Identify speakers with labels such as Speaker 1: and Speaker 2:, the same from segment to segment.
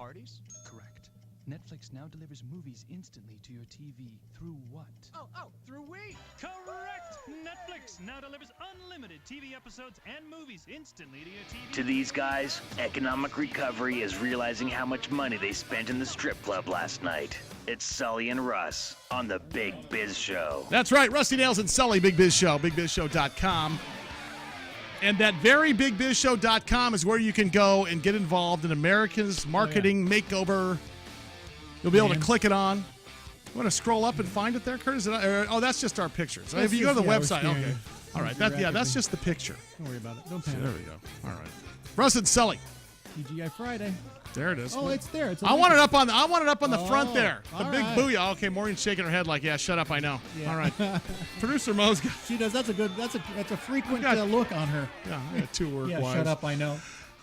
Speaker 1: parties?
Speaker 2: Correct. Netflix now delivers movies instantly to your TV through what?
Speaker 1: Oh, through We.
Speaker 3: Correct! Netflix now delivers unlimited TV episodes and movies instantly to your TV.
Speaker 4: To these guys, economic recovery is realizing how much money they spent in the strip club last night. It's Sully and Russ on the Big Biz Show.
Speaker 5: That's right, Rusty Nails and Sully, Big Biz Show, bigbizshow.com. And that very bigbizshow.com is where you can go and get involved in America's marketing makeover. You'll be able to click it on. You want to scroll up and find it there, Curtis? That's just our pictures. If you go to the website, okay. All right, that's just the picture.
Speaker 6: Don't worry about it. Don't panic.
Speaker 5: There we go. All right. Russ and Sully.
Speaker 6: TGI Friday.
Speaker 5: There it is.
Speaker 6: Oh, it's there.
Speaker 5: I want it up on the front there. The big
Speaker 6: right.
Speaker 5: booyah. Okay, Maureen's shaking her head like, yeah, shut up, I know. Yeah. All right. Producer Mo's got.
Speaker 6: She does. That's a frequent look on her.
Speaker 5: Yeah, I got 2 word.
Speaker 6: Yeah,
Speaker 5: wise.
Speaker 6: shut up, I know.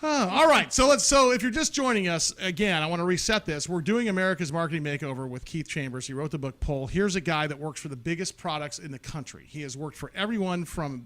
Speaker 5: All right, so if you're just joining us, again, I want to reset this. We're doing America's Marketing Makeover with Keith Chambers. He wrote the book Pull. Here's a guy that works for the biggest products in the country. He has worked for everyone from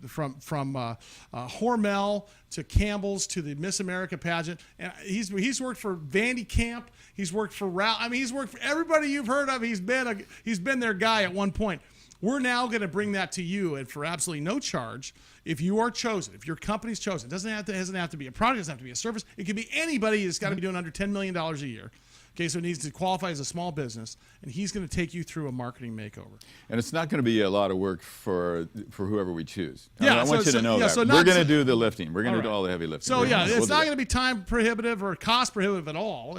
Speaker 5: Hormel to Campbell's to the Miss America pageant, and he's worked for Vandy Camp. He's worked for he's worked for everybody you've heard of. He's been their guy at one point. We're now going to bring that to you, and for absolutely no charge, if you are chosen, if your company's chosen. It doesn't have to be a product, it doesn't have to be a service. It can be anybody that's got to be doing under $10 million a year. Okay, so it needs to qualify as a small business, and he's going to take you through a marketing makeover.
Speaker 7: And it's not going to be a lot of work for whoever we choose.
Speaker 5: Yeah,
Speaker 7: I want you to know that. We're going to do the lifting. We're going to do all the heavy lifting.
Speaker 5: So it's not going to be time prohibitive or cost prohibitive at all.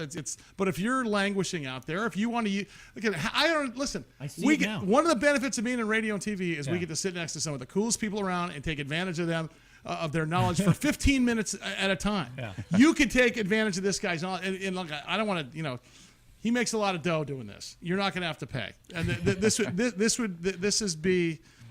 Speaker 5: But if you're languishing out there, if you want to, listen.
Speaker 6: I see it now.
Speaker 5: One of the benefits of being in radio and TV is we get to sit next to some of the coolest people around and take advantage of them. Of their knowledge for 15 minutes at a time. Yeah. You could take advantage of this guy's knowledge. And look, I don't want to, he makes a lot of dough doing this. You're not going to have to pay. And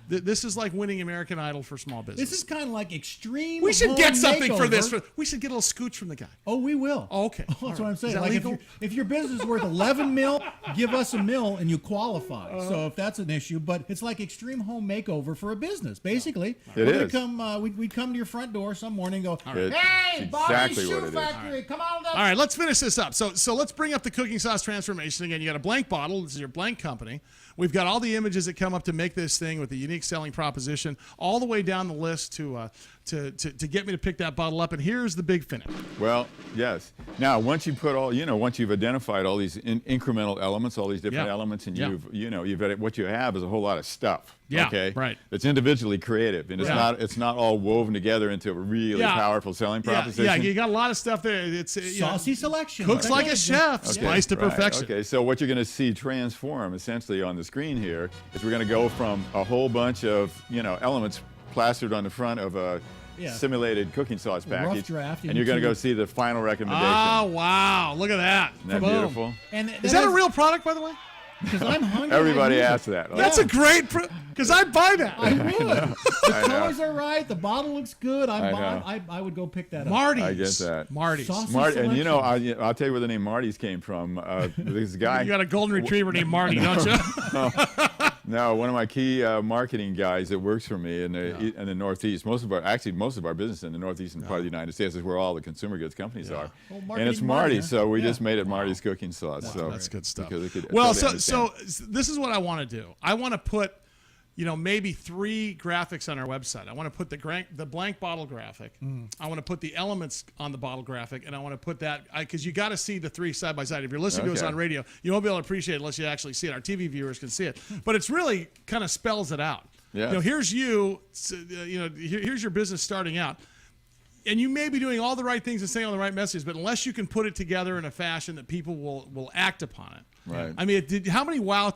Speaker 5: this is like winning American Idol for small business.
Speaker 6: This is kind of like extreme.
Speaker 5: We should get something
Speaker 6: makeover.
Speaker 5: for this. We should get a little scooch from the guy.
Speaker 6: Oh, we will.
Speaker 5: Oh, okay.
Speaker 6: That's what I'm saying.
Speaker 5: Is that
Speaker 6: like
Speaker 5: legal?
Speaker 6: if your business is worth 11 mil, give us $1 million and you qualify. So if that's an issue, but it's like extreme home makeover for a business. Basically,
Speaker 7: we'd
Speaker 6: come to your front door some morning and go,
Speaker 7: Right.
Speaker 6: "Hey, Bobby's
Speaker 7: exactly
Speaker 6: Shoe Factory, come on up."
Speaker 5: All right, let's finish this up. So let's bring up the cooking sauce transformation again. You got a blank bottle. This is your blank company. We've got all the images that come up to make this thing with the unique selling proposition, all the way down the list to get me to pick that bottle up. And here's the big finish.
Speaker 7: Well, yes. Now, once you put once you've identified all these incremental elements, all these different elements, and what you have is a whole lot of stuff.
Speaker 5: Yeah,
Speaker 7: okay.
Speaker 5: Right.
Speaker 7: It's individually creative, and it's not all woven together into a really powerful selling proposition.
Speaker 5: Yeah, you got a lot of stuff there. It's
Speaker 6: saucy selection.
Speaker 5: Cooks like a chef, spiced to perfection.
Speaker 7: Okay, so what you're going to see transform essentially on the screen here is we're going to go from a whole bunch of elements plastered on the front of a simulated cooking sauce package,
Speaker 6: draft
Speaker 7: and you're going to go see the final recommendation.
Speaker 5: Oh wow! Look at that.
Speaker 7: Isn't that beautiful?
Speaker 6: And
Speaker 5: is that a real product, by the way?
Speaker 6: Because I'm hungry.
Speaker 7: Everybody asks that.
Speaker 5: That's a great, because I'd buy that.
Speaker 6: I would. The colors are right. The bottle looks good. I would go pick that up.
Speaker 5: Marty's.
Speaker 7: I get that.
Speaker 5: Marty's.
Speaker 7: Marty, and I'll tell you where the name Marty's came from. This guy.
Speaker 5: You got a golden retriever named Marty, don't you?
Speaker 7: No, one of my key marketing guys that works for me in the Northeast. Most of our business in the Northeastern part of the United States is where all the consumer goods companies are, and it's Marty. So we just made it Marty's cooking sauce.
Speaker 5: Wow,
Speaker 7: so
Speaker 5: that's good stuff.
Speaker 7: So
Speaker 5: this is what I want to do. I want to put, maybe 3 graphics on our website. I want to put the blank bottle graphic. I want to put the elements on the bottle graphic, and I want to put that because you got to see the 3 side by side. If you're listening to us on radio, you won't be able to appreciate it unless you actually see it. Our TV viewers can see it, but it's really kind of spells it out.
Speaker 7: Yeah.
Speaker 5: Here's you. Here's your business starting out. And you may be doing all the right things and saying all the right messages, but unless you can put it together in a fashion that people will act upon it.
Speaker 7: Right.
Speaker 5: I mean, how many wow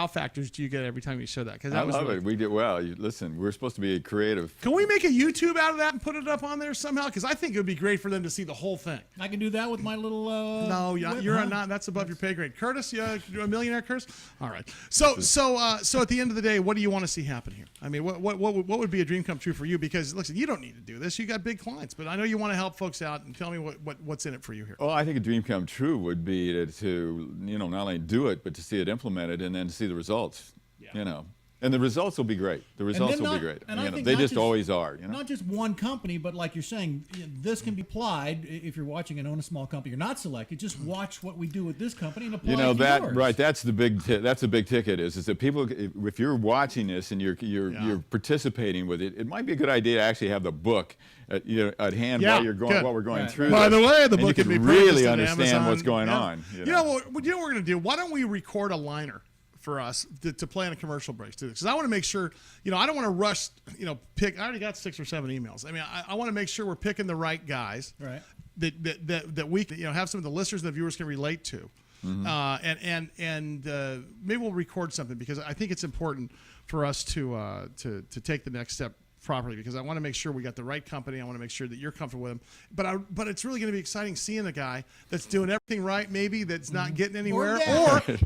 Speaker 5: factors do you get every time you show that? Because
Speaker 7: I love it. We did well. Listen, we're supposed to be creative.
Speaker 5: Can we make a YouTube out of that and put it up on there somehow? Because I think it would be great for them to see the whole thing.
Speaker 6: I can do that with my little.
Speaker 5: No, you're not. That's above your pay grade. Curtis, you a millionaire, Curtis? All right. So at the end of the day, what do you want to see happen here? I mean, what would be a dream come true for you? Because listen, you don't need to do this. You got big clients, but I know you want to help folks out. And tell me what's in it for you here.
Speaker 7: Well, I think a dream come true would be to not only do it, but to see it implemented and then to see the results. And the results will be great. The results will be great.
Speaker 6: And I think
Speaker 7: they
Speaker 6: not
Speaker 7: just always are.
Speaker 6: Not just one company, but like you're saying, this can be applied if you're watching and own a small company. You're not selected. Just watch what we do with this company and apply it to yours.
Speaker 7: Right. That's the big. That's a big ticket. Is that people? If you're watching this and you're participating with it, it might be a good idea to actually have the book at hand while you're going while we're going through.
Speaker 5: By the way, the book
Speaker 7: can
Speaker 5: be
Speaker 7: really
Speaker 5: understand
Speaker 7: Amazon. What's going on.
Speaker 5: You know what we're going to do? Why don't we record a liner for us to play in a commercial break too? Because I want to make sure, I don't want to rush, pick. I already got 6 or 7 emails. I mean, I want to make sure we're picking the right guys,
Speaker 6: right?
Speaker 5: That we have some of the listeners and the viewers can relate to, and maybe we'll record something because I think it's important for us to take the next step properly, because I want to make sure we got the right company. I want to make sure that you're comfortable with them. But it's really going to be exciting seeing a guy that's doing everything right, maybe that's not getting anywhere,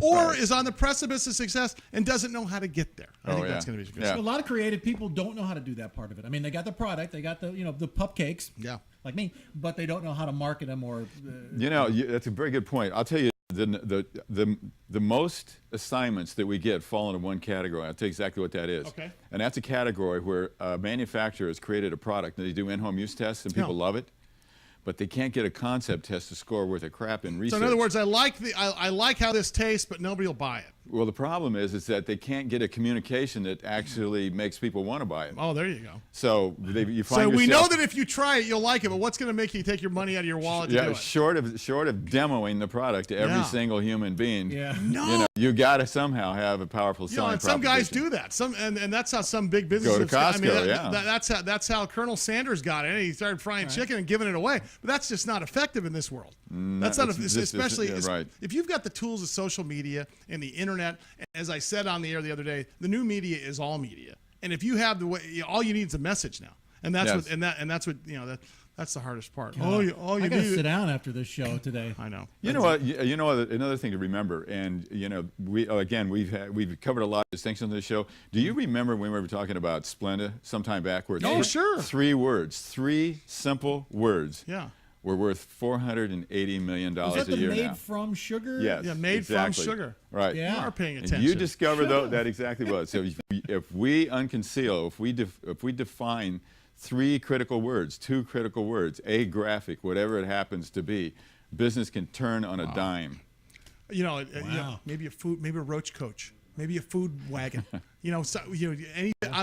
Speaker 5: or is on the precipice of success and doesn't know how to get there. I think that's going to be good.
Speaker 6: So a lot of creative people don't know how to do that part of it. I mean, they got the product, they got the the cupcakes, like me, but they don't know how to market them or.
Speaker 7: That's a very good point. I'll tell you. The most assignments that we get fall into one category. I'll tell you exactly what that is.
Speaker 5: Okay.
Speaker 7: And that's a category where a manufacturer has created a product and they do in-home use tests and people love it, but they can't get a concept test to score worth of crap in research.
Speaker 5: So in other words, I like how this tastes, but nobody will buy it.
Speaker 7: Well, the problem is that they can't get a communication that actually makes people want to buy it.
Speaker 5: Oh, there you go.
Speaker 7: So you find
Speaker 5: So we
Speaker 7: yourself,
Speaker 5: know that if you try it, you'll like it, but what's going to make you take your money out of your wallet to do it?
Speaker 7: short of demoing the product to every single human being. You got to somehow have a powerful selling
Speaker 5: and some guys
Speaker 7: proposition.
Speaker 5: do that. And that's how some big businesses
Speaker 7: Go to Costco.
Speaker 5: that's how Colonel Sanders got it. He started frying chicken and giving it away. But that's just not effective in this world. That's not especially if you've got the tools of social media and the internet. As I said on the air the other day, the new media is all media. And if you have the way, all you need is a message now. And that's that's the hardest part.
Speaker 6: I got to sit down after this show today.
Speaker 5: I know.
Speaker 7: You know what? Another thing to remember, and we've covered a lot of distinctions on this show. Do you remember when we were talking about Splenda sometime back? Where
Speaker 5: sure.
Speaker 7: 3 simple words.
Speaker 5: Yeah.
Speaker 7: We're worth $480 million
Speaker 6: Is that
Speaker 7: a year
Speaker 6: made
Speaker 7: now.
Speaker 6: from sugar?
Speaker 7: Yes.
Speaker 5: Yeah, made from sugar.
Speaker 7: Right.
Speaker 5: You are paying attention.
Speaker 7: And you discover that exactly was. So if we unconceal, if we define 3 critical words, 2 critical words, a graphic, whatever it happens to be, business can turn on a dime.
Speaker 5: Maybe a roach coach, maybe a food wagon. We're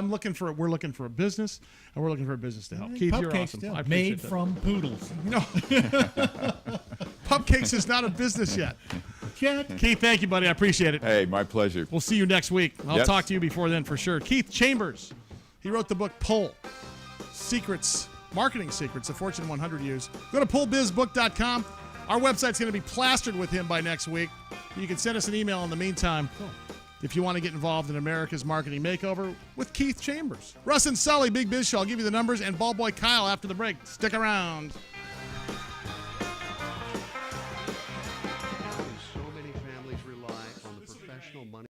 Speaker 5: looking for a business, and we're looking for a business to help. Keith, you're awesome. I appreciate
Speaker 6: Made
Speaker 5: that.
Speaker 6: from poodles.
Speaker 5: No. Pupcakes is not a business yet. Keith, thank you, buddy. I appreciate it.
Speaker 7: Hey, my pleasure.
Speaker 5: We'll see you next week. I'll
Speaker 7: Yes.
Speaker 5: talk to you before then for sure. Keith Chambers. He wrote the book Pull. Marketing secrets the Fortune 100 use. Go to pullbizbook.com. Our website's going to be plastered with him by next week. You can send us an email in the meantime if you want to get involved in America's Marketing Makeover with Keith Chambers. Russ and Sully, Big Biz Show. I'll give you the numbers, and Ballboy Kyle after the break. Stick around.